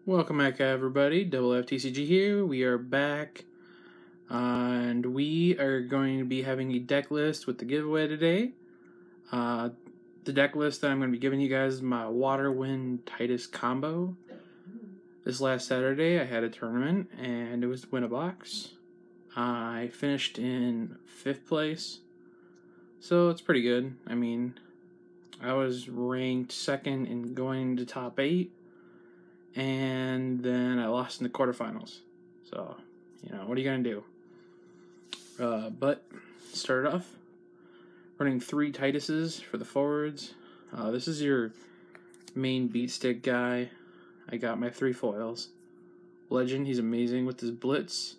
Welcome back, everybody. FFTCG here. We are back, and we are going to be having a deck list with the giveaway today. The deck list that I'm going to be giving you guys is my Water Wind Tidus combo. This last Saturday, I had a tournament, and it was to win a box. I finished in 5th place, so it's pretty good. I mean, I was ranked 2nd in going to top 8. And then I lost in the quarterfinals. So, what are you going to do? But started off running 3 Tiduses for the forwards. This is your main beat stick guy. I got my 3 foils. Legend, he's amazing with his blitz.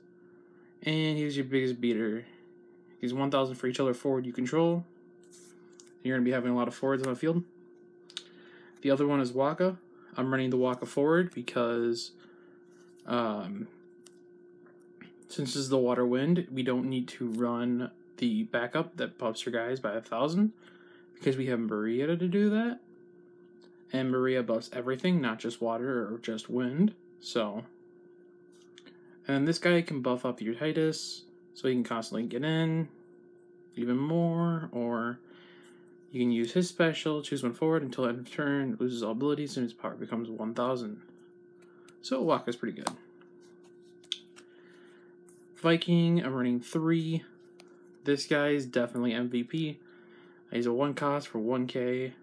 And he's your biggest beater. He's 1,000 for each other forward you control. You're going to be having a lot of forwards on the field. The other one is Waka. I'm running the Waka forward because since this is the Water Wind, we don't need to run the backup that buffs your guys by 1,000 because we have Maria to do that. And Maria buffs everything, not just water or just wind. So, and this guy can buff up your Tidus so he can constantly get in even more, or you can use his special, choose one forward until end of turn, loses all abilities, and his power becomes 1,000. So Waka's pretty good. Viking, I'm running 3. This guy is definitely MVP. He's a 1 cost for 1k.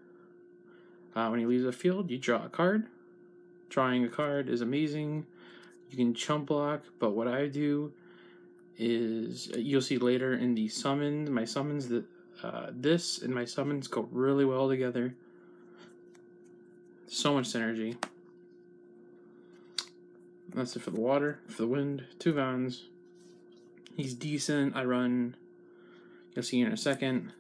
When he leaves the field, you draw a card. Drawing a card is amazing. You can chump block, but what I do is, you'll see later in the summons, my summons, that this and my summons go really well together. So much synergy. That's it for the water. For the wind, 2 Vans. He's decent. I run, you'll see in a second,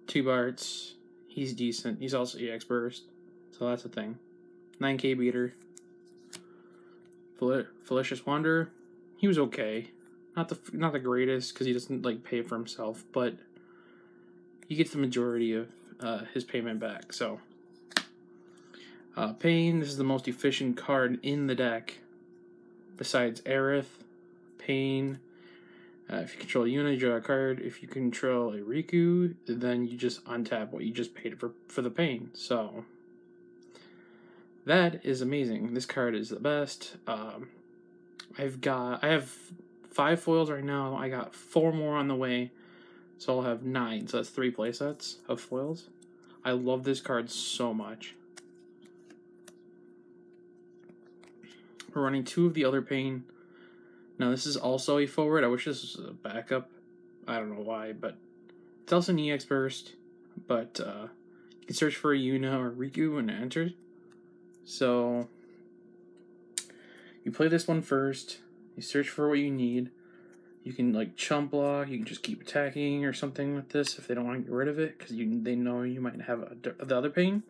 2 Barts. He's decent. He's also EX burst, so that's a thing. 9k beater. Felicious Wanderer. He was okay. Not the greatest, because he doesn't pay for himself, but he gets the majority of his payment back. So, Pain. This is the most efficient card in the deck, besides Aerith. Pain. If you control a unit, you draw a card. If you control a Riku, then you just untap what you just paid for the Pain. So that is amazing. This card is the best. I have 5 foils right now. I got 4 more on the way, so I'll have 9. So that's 3 playsets of foils. I love this card so much. We're running 2 of the other Pain. Now this is also a forward. I wish this was a backup. I don't know why, but it's also an EX burst. But you can search for a Yuna or Riku when it enters. So you play this one first. You search for what you need. You can chump block. You can just keep attacking or something with this if they don't want to get rid of it, because they know you might have the other Pain.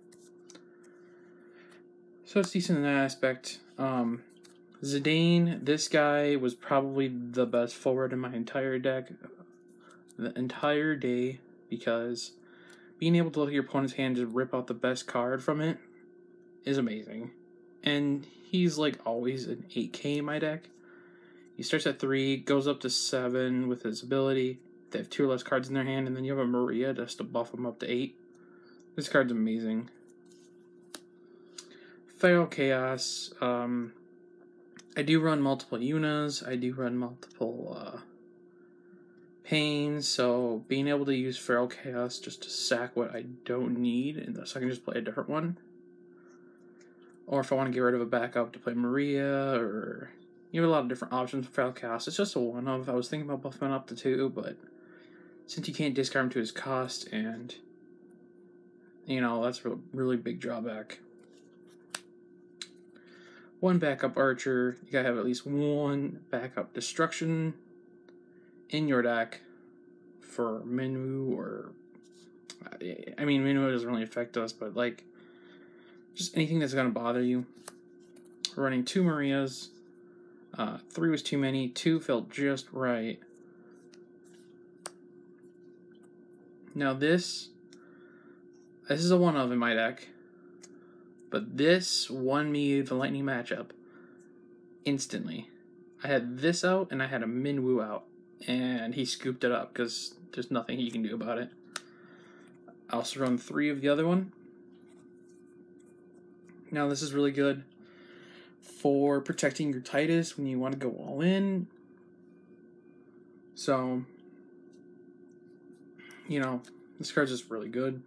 So it's decent in that aspect. Zidane, this guy was probably the best forward in my entire deck the entire day, because being able to look at your opponent's hand and just rip out the best card from it is amazing. And he's always an 8k in my deck. He starts at 3, goes up to 7 with his ability. They have 2 or less cards in their hand, and then you have a Maria just to buff him up to 8. This card's amazing. Feral Chaos. I do run multiple Yunas. I do run multiple Pains, so being able to use Feral Chaos just to sack what I don't need, and so I can just play a different one. Or if I want to get rid of a backup to play Maria, or you have a lot of different options for Feral Chaos. It's just a one of. I was thinking about buffing up to 2, but since you can't discard him to his cost, and that's a really big drawback. 1 backup archer. You gotta have at least 1 backup destruction in your deck for Minwu, or I mean, Minwu doesn't really affect us, but just anything that's gonna bother you. We're running 2 Marias. 3 was too many. 2 felt just right. Now this is a one of in my deck. but this won me the lightning matchup instantly. I had this out and I had a Minwoo out, and he scooped it up because there's nothing he can do about it. I also run 3 of the other one. Now this is really good for protecting your Tidus when you want to go all in. So, you know, this card's just really good.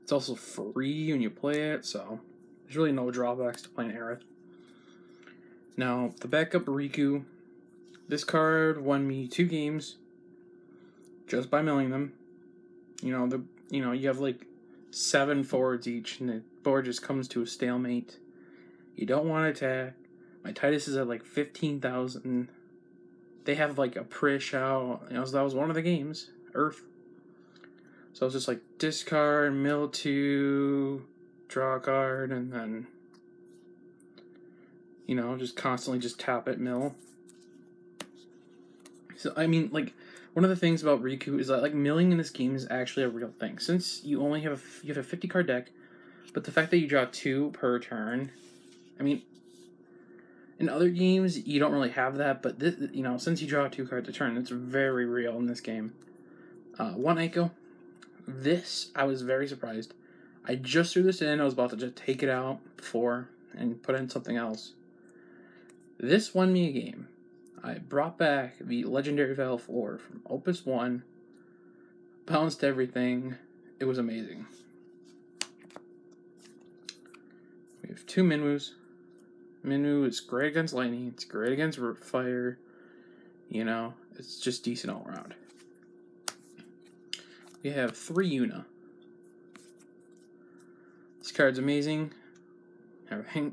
It's also free when you play it, so there's really no drawbacks to playing Aerith. Now, the backup Riku, this card won me 2 games just by milling them. You know, you have like 7 forwards each, and the board just comes to a stalemate. You don't want to attack. My Tidus is at like 15,000. They have like a Prish out. You know, so that was one of the games. Earth. So I was just like discard, mill 2, draw a card, and then, you know, just constantly just tap it, mill. So, I mean, like, one of the things about Riku is that, like, milling in this game is actually a real thing. Since you only have you have a 50 card deck, but the fact that you draw 2 per turn, I mean, in other games you don't really have that, but this, you know, since you draw 2 cards a turn, it's very real in this game. 1 Echo. This, I was very surprised. I just threw this in. I was about to just take it out before and put in something else. This won me a game. I brought back the Legendary Valve 4 from Opus 1, bounced everything. It was amazing. We have 2 Minwoos. Minwoo is great against lightning. It's great against fire. You know, it's just decent all around. We have 3 Yuna. This card's amazing.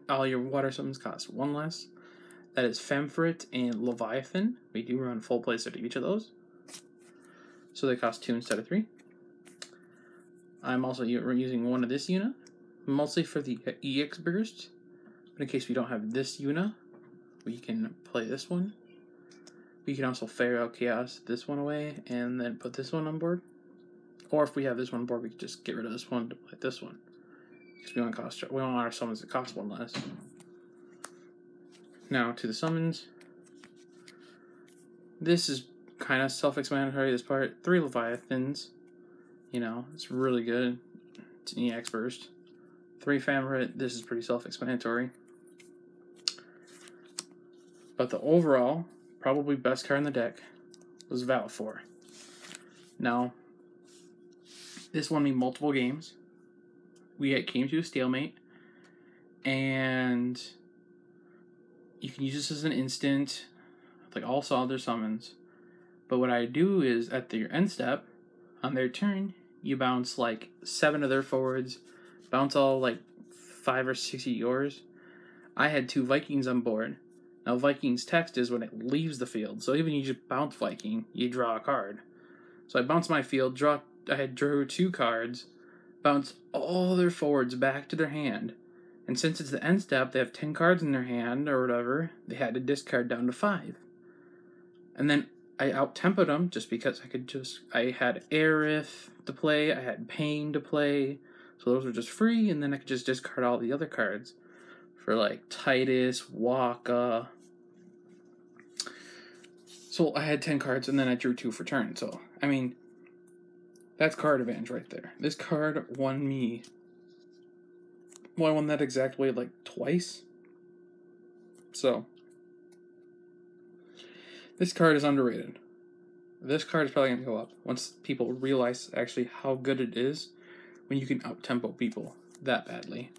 All your water summons cost 1 less. That is Femfrit and Leviathan. We do run full playset of each of those, so they cost 2 instead of 3. I'm also using 1 of this Yuna, mostly for the EX burst. But in case we don't have this Yuna, we can play this one. We can also Fairy Out Chaos this one away and then put this one on board. Or if we have this one on board, we can just get rid of this one to play this one. Because we don't want our summons to cost 1 less. Now to the summons. This is kind of self-explanatory, this part. 3 Leviathans. You know, it's really good. It's an EX burst. 3 Femfrit. This is pretty self-explanatory. But the overall, probably best card in the deck was Valve 4. Now, this won me multiple games. We came to a stalemate, and you can use this as an instant, like all other summons. But what I do is, at their end step, on their turn, you bounce like 7 of their forwards, bounce all like 5 or 6 of yours. I had 2 Vikings on board. Now, Viking's text is when it leaves the field, so even you just bounce Viking, you draw a card. So I bounced my field, drew 2 cards, bounced all their forwards back to their hand. And since it's the end step, they have 10 cards in their hand or whatever, they had to discard down to 5. And then I out-tempoed them just because I had Aerith to play, I had Pain to play, so those were just free, and then I could just discard all the other cards for like Tidus, Waka. So I had 10 cards, and then I drew 2 for turn, so, I mean, that's card advantage right there. This card won me. Well, I won that exact way like twice. So, this card is underrated. This card is probably going to go up once people realize actually how good it is when you can up-tempo people that badly.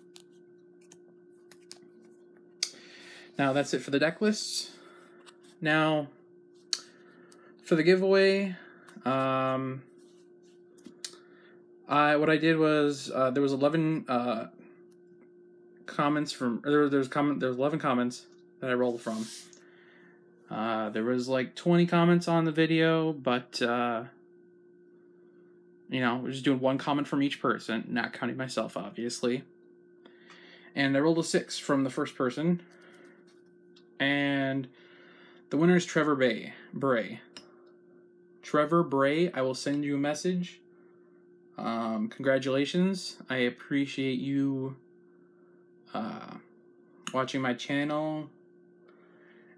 Now, that's it for the deck lists. Now, for the giveaway, what I did was there was 11 comments from there's 11 comments that I rolled from. There was like 20 comments on the video, but you know, we're just doing 1 comment from each person, not counting myself, obviously. And I rolled a 6 from the first person, and the winner is Trevor Bray. Trevor Bray, I will send you a message. Congratulations. I appreciate you watching my channel,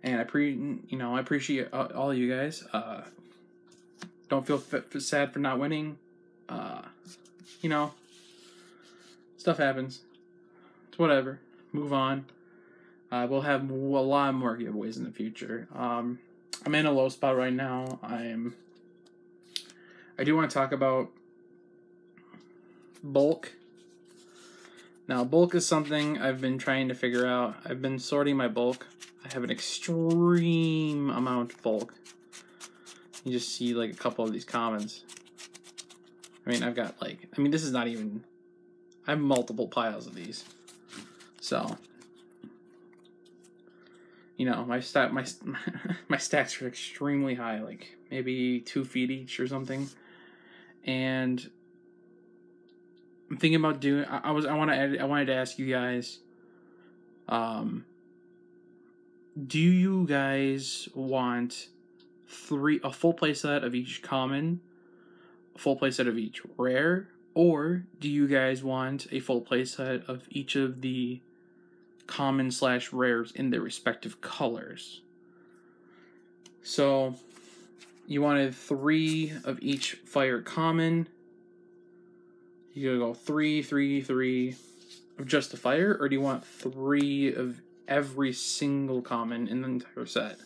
and I appreciate all of you guys. Don't feel sad for not winning. Stuff happens. It's whatever. Move on. We'll have a lot more giveaways in the future. I'm in a low spot right now. I do want to talk about bulk. Now, bulk is something I've been trying to figure out. I've been sorting my bulk. I have an extreme amount of bulk. You just see like a couple of these commons. I mean, I've got like, this is not even, I have multiple piles of these. So, my stacks are extremely high, like maybe 2 feet each or something. And I'm thinking about doing. I wanted to ask you guys. Do you guys want a full playset of each common, a full playset of each rare, or do you guys want a full playset of each of the common / rares in their respective colors? So, you wanted 3 of each fire common. You gotta go 3, 3, 3 of just the fire, or do you want 3 of every single common in the entire set?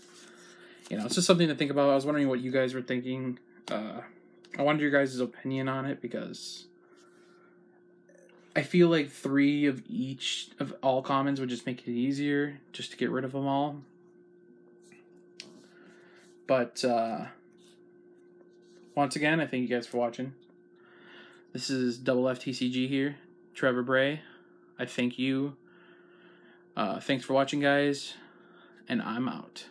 It's just something to think about. I was wondering what you guys were thinking. I wanted your guys' opinion on it because I feel like 3 of each of all commons would just make it easier just to get rid of them all. But once again, I thank you guys for watching. This is FFTCG here, Trevor Bray. I thank you. Thanks for watching, guys, and I'm out.